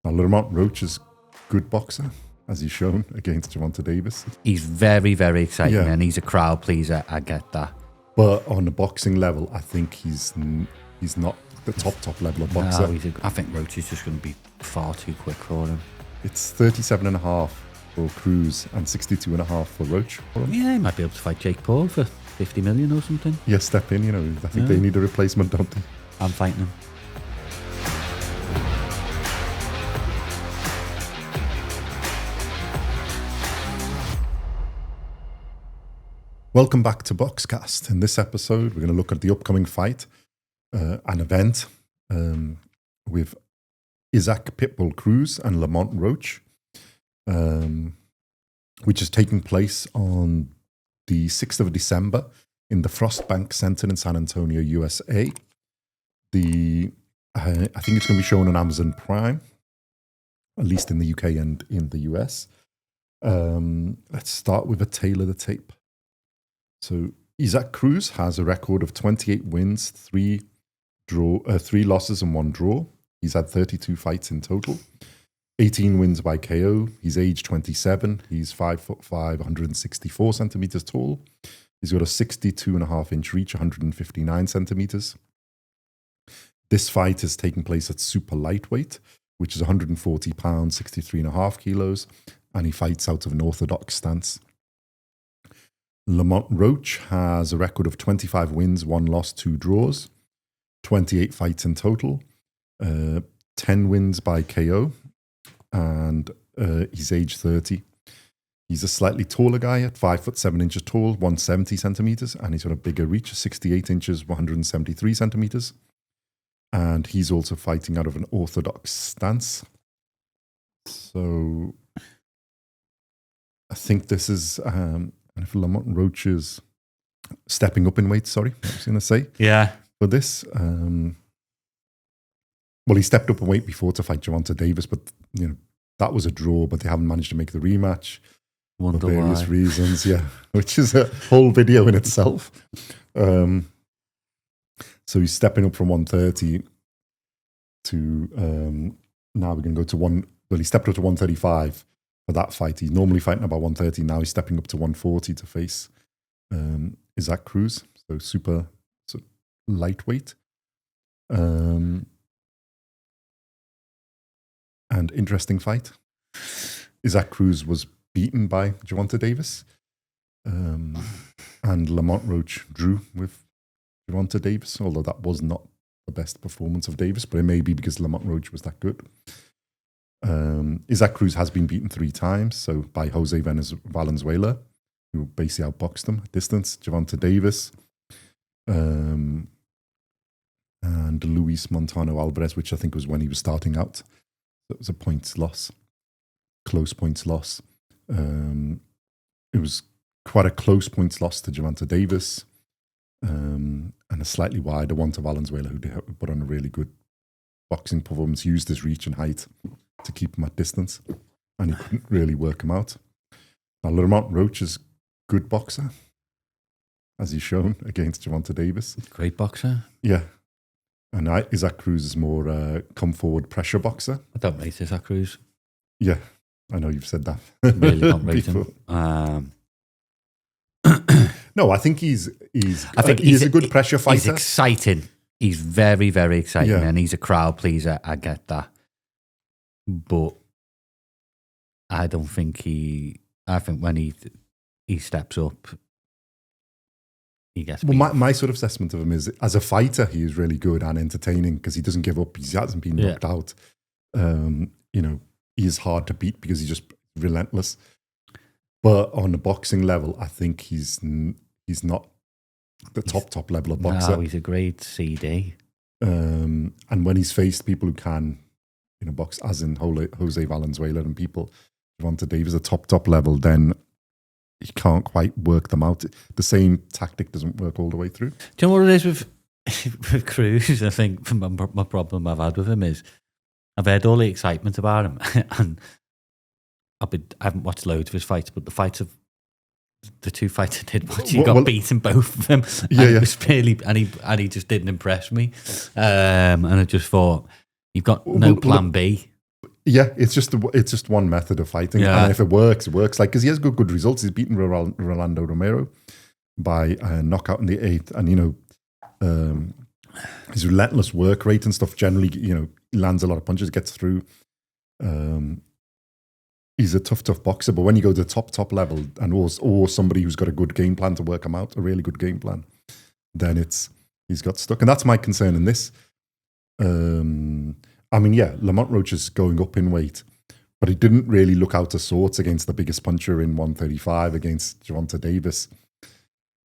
Now, Lamont Roach is a good boxer, as he's shown against Gervonta Davis. He's very, very exciting, and he's a crowd pleaser. I get that. But on the boxing level, I think he's not the top level of boxer. No, I think Roach is just going to be far too quick for him. It's 37.5 for Cruz and 62.5 for Roach. Yeah, he might be able to fight Jake Paul for 50 million or something. Yeah, step in, I think they need a replacement, don't they? I'm fighting him. Welcome back to BoxCast. In this episode, we're going to look at the upcoming fight, an event with Isaac Pitbull Cruz and Lamont Roach, which is taking place on the 6th of December in the Frostbank Center in San Antonio, USA. I think it's going to be shown on Amazon Prime, at least in the UK and in the US. Let's start with a tail of the tape. So Isaac Cruz has a record of 28 wins, 3 losses and 1 draw. He's had 32 fights in total, 18 wins by KO. He's age 27. He's 5'5", 164 centimeters tall. He's got a 62.5-inch reach, 159 centimeters. This fight is taking place at super lightweight, which is 140 pounds, 63.5 kilos, and he fights out of an orthodox stance. Lamont Roach has a record of 25 wins, 1 loss, 2 draws, 28 fights in total, 10 wins by KO, and he's age 30. He's a slightly taller guy at 5'7" inches tall, 170 centimeters, and he's got a bigger reach, 68 inches, 173 centimeters. And he's also fighting out of an orthodox stance. So I think this is... And if Lamont Roach is stepping up in weight, I was going to say. Yeah. For this, well, he stepped up in weight before to fight Gervonta Davis, but that was a draw, but they haven't managed to make the rematch for various reasons, which is a whole video in itself. So he's stepping up from 130 to, now we're going to go to he stepped up to 135. For that fight. He's normally fighting about 130. Now he's stepping up to 140 to face Isaac Cruz. So super lightweight. And interesting fight. Isaac Cruz was beaten by Gervonta Davis. And Lamont Roach drew with Gervonta Davis, although that was not the best performance of Davis, but it may be because Lamont Roach was that good. Isaac Cruz has been beaten 3 times, so by Jose Valenzuela, who basically outboxed him at distance, Gervonta Davis, and Luis Montano Alvarez, which I think was when he was starting out. So it was a points loss, close points loss. It was quite a close points loss to Gervonta Davis, and a slightly wider one to Valenzuela, who put on a really good boxing performance, used his reach and height to keep him at distance, and he couldn't really work him out. Now, Lamont Roach is a good boxer, as he's shown against Gervonta Davis. Great boxer. Yeah. And Isaac Cruz is more come forward pressure boxer. I don't rate Isaac Cruz. Yeah, I know you've said that. Really don't rate him. No, I think he's a good pressure fighter. He's exciting. He's very, very exciting, and he's a crowd pleaser. I get that. But I don't think I think when he steps up, he gets beat. Well, my sort of assessment of him is, as a fighter, he is really good and entertaining because he doesn't give up. He hasn't been knocked out. He is hard to beat because he's just relentless. But on the boxing level, I think he's not the top level of boxer. No, he's a great CD. And when he's faced people who can, box, as in Jose Valenzuela and people, Gervonta Davis at top level, then he can't quite work them out. The same tactic doesn't work all the way through. Do you know what it is with Cruz? I think my problem I've had with him is I've heard all the excitement about him, and I haven't watched loads of his fights, but the 2 fights I did watch, he got beaten both of them. It was really, and he just didn't impress me. And I just thought, you've got no plan B. Yeah, it's just one method of fighting, and if it works, it works. Like, because he has good results. He's beaten Rolando Romero by a knockout in the 8th, and his relentless work rate and stuff generally, lands a lot of punches, gets through. He's a tough boxer, but when you go to the top level, and or somebody who's got a good game plan to work him out, a really good game plan, then he's got stuck, and that's my concern in this. Lamont Roach is going up in weight, but he didn't really look out of sorts against the biggest puncher in 135 against Gervonta Davis.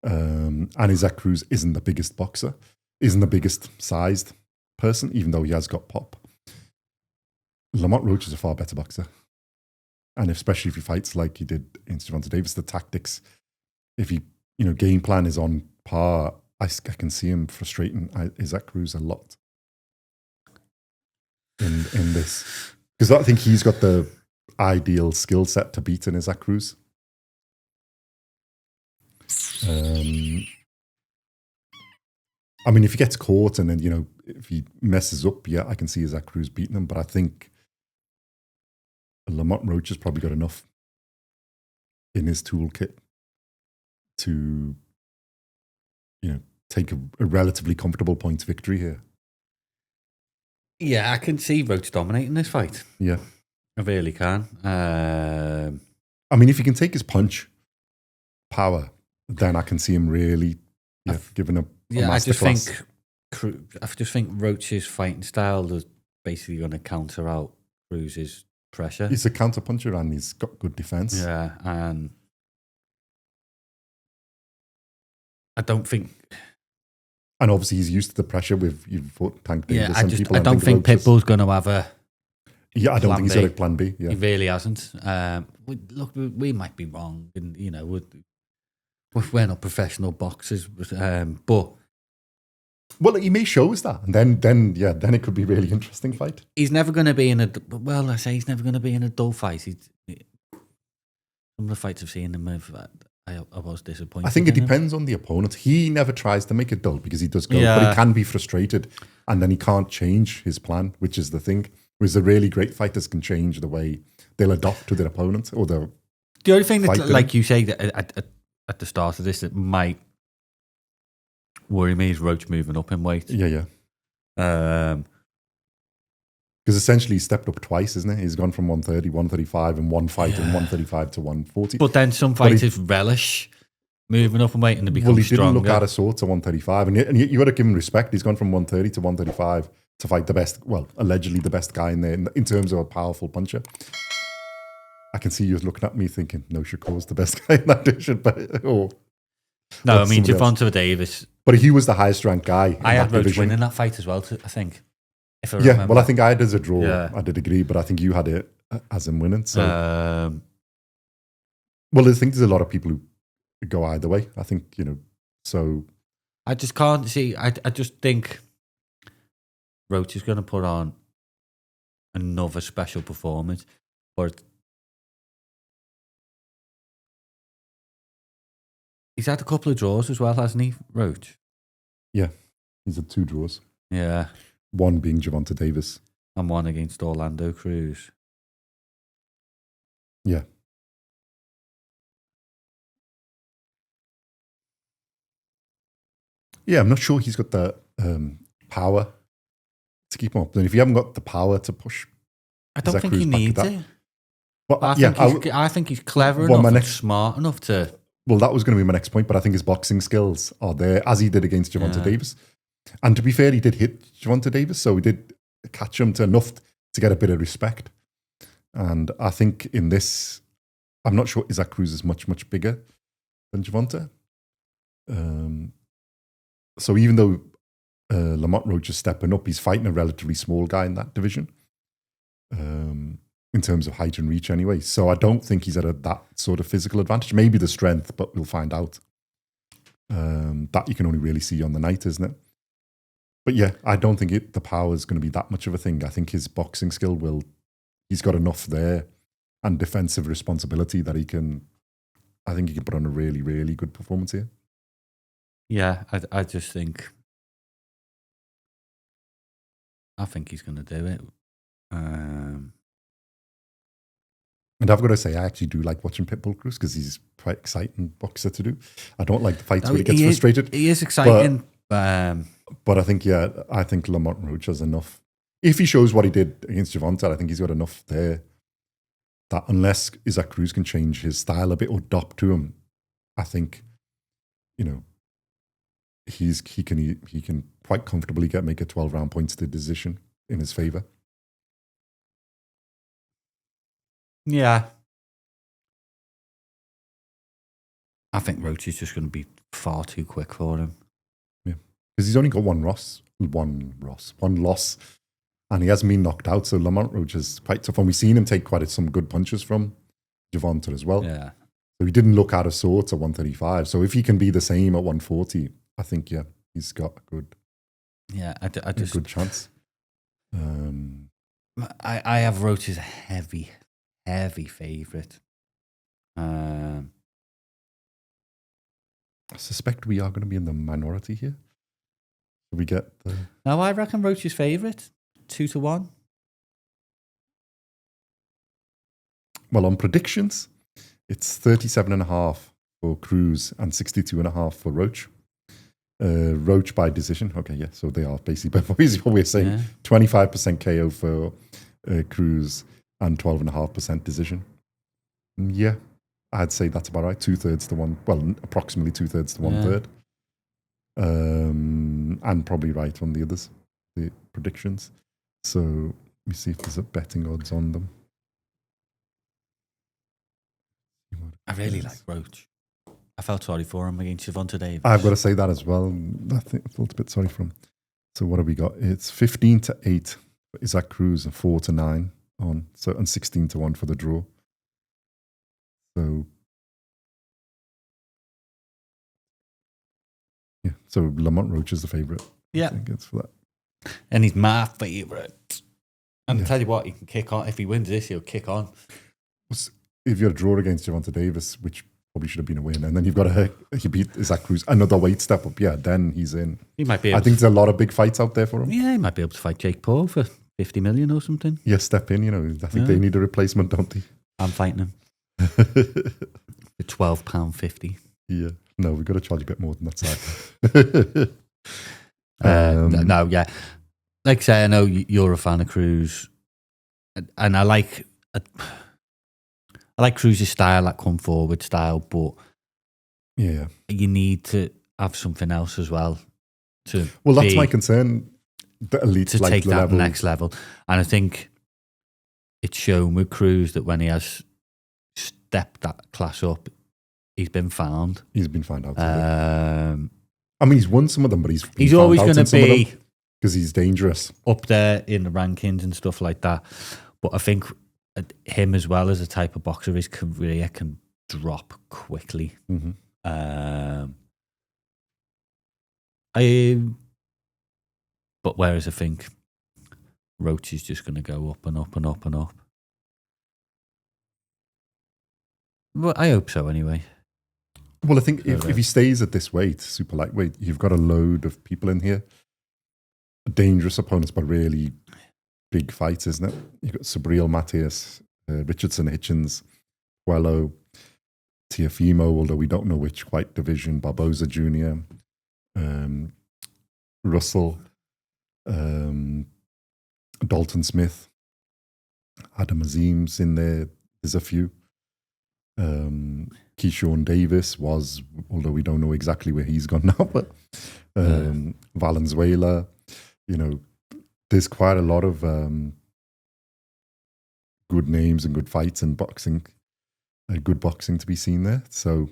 And Isaac Cruz isn't the biggest boxer, isn't the biggest sized person, even though he has got pop. Lamont Roach is a far better boxer. And especially if he fights like he did against Gervonta Davis, the tactics, if he, game plan is on par, I can see him frustrating Isaac Cruz a lot in this. Because I think he's got the ideal skill set to beat in Isaac Cruz. If he gets caught and then, if he messes up, yeah, I can see Isaac Cruz beating him. But I think Lamont Roach has probably got enough in his toolkit to, take a relatively comfortable points victory here. Yeah, I can see Roach dominating this fight. Yeah. I really can. If he can take his punch power, then I can see him really giving a masterclass. I just think Roach's fighting style is basically going to counter out Cruz's pressure. He's a counter puncher and he's got good defense. Yeah, and I don't think. And obviously, he's used to the pressure with Tank Davis. Yeah, I don't think Pitbull's going to have a. Yeah, I don't think he's got a plan B. Yeah. He really hasn't. We might be wrong, and we're not professional boxers, but. Well, he may show us that, and then it could be a really interesting fight. He's never going to be in a. Well, I say he's never going to be in a dull fight. Some of the fights I've seen him with, I was disappointed. I think it depends on the opponent. He never tries to make it dull because he does go, but he can be frustrated, and then he can't change his plan, which is the thing. Whereas the really great fighters can change the way they'll adopt to their opponent or the only thing that, like you say, at the start of this, that might worry me is Roach moving up in weight. Yeah. Because essentially he stepped up twice, isn't it? He's gone from 130, 135 in one fight and 135 to 140. But then some fighters relish moving up in weight and they become stronger. Well, he didn't look out of sorts to 135. And you got to give him respect. He's gone from 130 to 135 to fight the best, allegedly the best guy in there in terms of a powerful puncher. I can see you looking at me thinking, no, Shakur's the best guy in that division. Gervonta Davis. But he was the highest ranked guy. I had Roach winning that fight as well, I think. I think I had it as a draw. Yeah. I did agree, but I think you had it as him winning. So, I think there's a lot of people who go either way. I think, so. I just can't see. I just think Roach is going to put on another special performance. But he's had a couple of draws as well, hasn't he, Roach? Yeah, he's had 2 draws. Yeah. One being Gervonta Davis. And one against Orlando Cruz. Yeah. Yeah, I'm not sure he's got the power to keep him up. And if you haven't got the power to push, I don't think he needs it. But I think he's clever enough and smart enough to. Well, that was going to be my next point, but I think his boxing skills are there, as he did against Gervonta Davis. And to be fair, he did hit Gervonta Davis, so he did catch him to enough to get a bit of respect. And I think in this, I'm not sure Isaac Cruz is much, much bigger than Gervonta. So even though Lamont Roach is stepping up, he's fighting a relatively small guy in that division. In terms of height and reach anyway. So I don't think he's at that sort of physical advantage. Maybe the strength, but we'll find out. That you can only really see on the night, isn't it? But yeah, I don't think the power is going to be that much of a thing. I think his boxing skill he's got enough there and defensive responsibility that he can put on a really, really good performance here. Yeah, I just think he's going to do it. And I've got to say, I actually do like watching Pitbull Cruz because he's quite exciting boxer to do. I don't like the fights where he gets frustrated. He is exciting. But I think Lamont Roach has enough. If he shows what he did against Gervonta, I think he's got enough there that unless Isaac Cruz can change his style a bit or adapt to him, I think, he can quite comfortably make a 12-round points to decision in his favor. Yeah. I think Roach is just going to be far too quick for him. Yeah. Because he's only got one loss, and he hasn't been knocked out. So Lamont Roach is quite tough. And we've seen him take quite some good punches from Gervonta as well. Yeah. So he didn't look out of sorts at 135. So if he can be the same at 140, I think, he's got a good, a good chance. I have Roach as a heavy favourite. I suspect we are going to be in the minority here. We get the... No, I reckon Roach's favourite, 2-1. Well, on predictions, it's 37.5 for Cruz and 62.5 for Roach. Roach by decision. Okay, yeah. So they are basically what we're saying. Yeah. 25% KO for Cruz and 12.5% decision. Yeah, I'd say that's about right. 2/3 to 1. Well, approximately 2/3 to 1/3. And probably right on the others, the predictions. So let me see if there's a betting odds on them. I really like Roach. I felt sorry for him against Gervonta Davis. I've got to say that as well. I think I felt a bit sorry for him. So what have we got? It's 15-8 for Isaac Cruz and 4-9 on. So and 16-1 for the draw. So yeah. So Lamont Roach is the favourite. Yeah, I think it's for that. And he's my favourite. And I tell you what, he can kick on. If he wins this, he'll kick on. If you're a draw against Gervonta Davis, which probably should have been a win, and then you've got he beat Isaac Cruz, another weight step up, then he's in. He might be able I think there's a lot of big fights out there for him. Yeah, he might be able to fight Jake Paul for 50 million or something. Yeah, step in, I think they need a replacement, don't they? I'm fighting him. For £12.50. Yeah. No, we've got to charge a bit more than that side. No, yeah. Like I say, I know you're a fan of Cruz, and I like Cruz's style, that come forward style, but yeah, you need to have something else as well. That's my concern. The elite to take that next level, and I think it's shown with Cruz that when he has stepped that class up, he's been found. He's been found out. I mean, he's won some of them, but he's always going to be because he's dangerous up there in the rankings and stuff like that. But I think him as well as a type of boxer, his career can drop quickly. Mm-hmm. But whereas I think Roach is just going to go up and up and up and up. Well, I hope so anyway. Well, I think if he stays at this weight, super lightweight, you've got a load of people in here. Dangerous opponents, but really big fights, isn't it? You've got Subriel Matias, Richardson Hitchens, Puello, Tiafimo, although we don't know which quite division, Barboza Jr., Russell, Dalton Smith, Adam Azim's in there. There's a few. Keyshawn Davis was, although we don't know exactly where he's gone now, but Valenzuela, there's quite a lot of good names and good fights and boxing, good boxing to be seen there. So,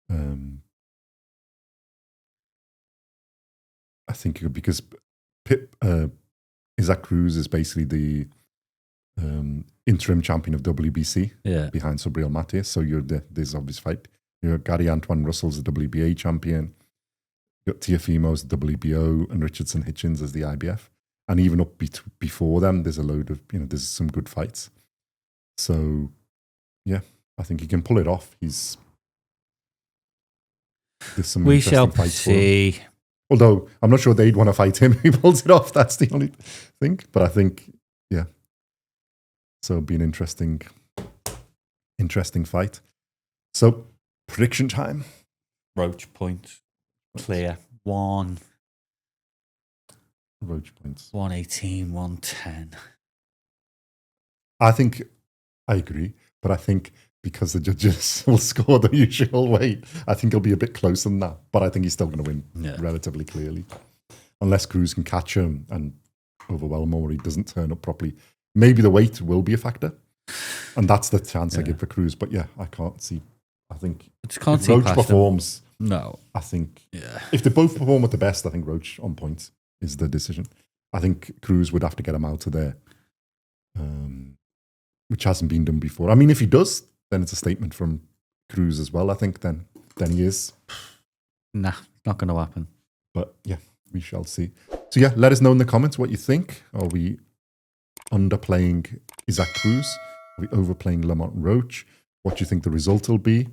I think because Isaac Cruz is basically the interim champion of WBC behind Subriel Matias. So there's obvious fight. Gary Antoine Russell's the WBA champion. You got Tiafimo's the WBO and Richardson Hitchens as the IBF. And even up before them, there's a load of, there's some good fights. So, yeah, I think he can pull it off. There's some we interesting shall fights see. For him. Although I'm not sure they'd want to fight him if he pulls it off. That's the only thing. But I think, yeah. So it'll be an interesting interesting fight. So, prediction time. Roach points. Clear. 1. Roach points. 118, 110. I think I agree, but I think because the judges will score the usual way, I think it'll be a bit closer than that. But I think he's still going to win relatively clearly. Unless Cruz can catch him and overwhelm him, or he doesn't turn up properly. Maybe the weight will be a factor. And that's the chance I give for Cruz. But yeah, I can't see. I think if Roach performs, I think if they both perform at the best, I think Roach on points is the decision. I think Cruz would have to get him out of there, which hasn't been done before. I mean, if he does, then it's a statement from Cruz as well. I think then he is. Nah, not going to happen. But yeah, we shall see. So yeah, let us know in the comments what you think. Are we underplaying Isaac Cruz? Are we overplaying Lamont Roach? What do you think the result will be?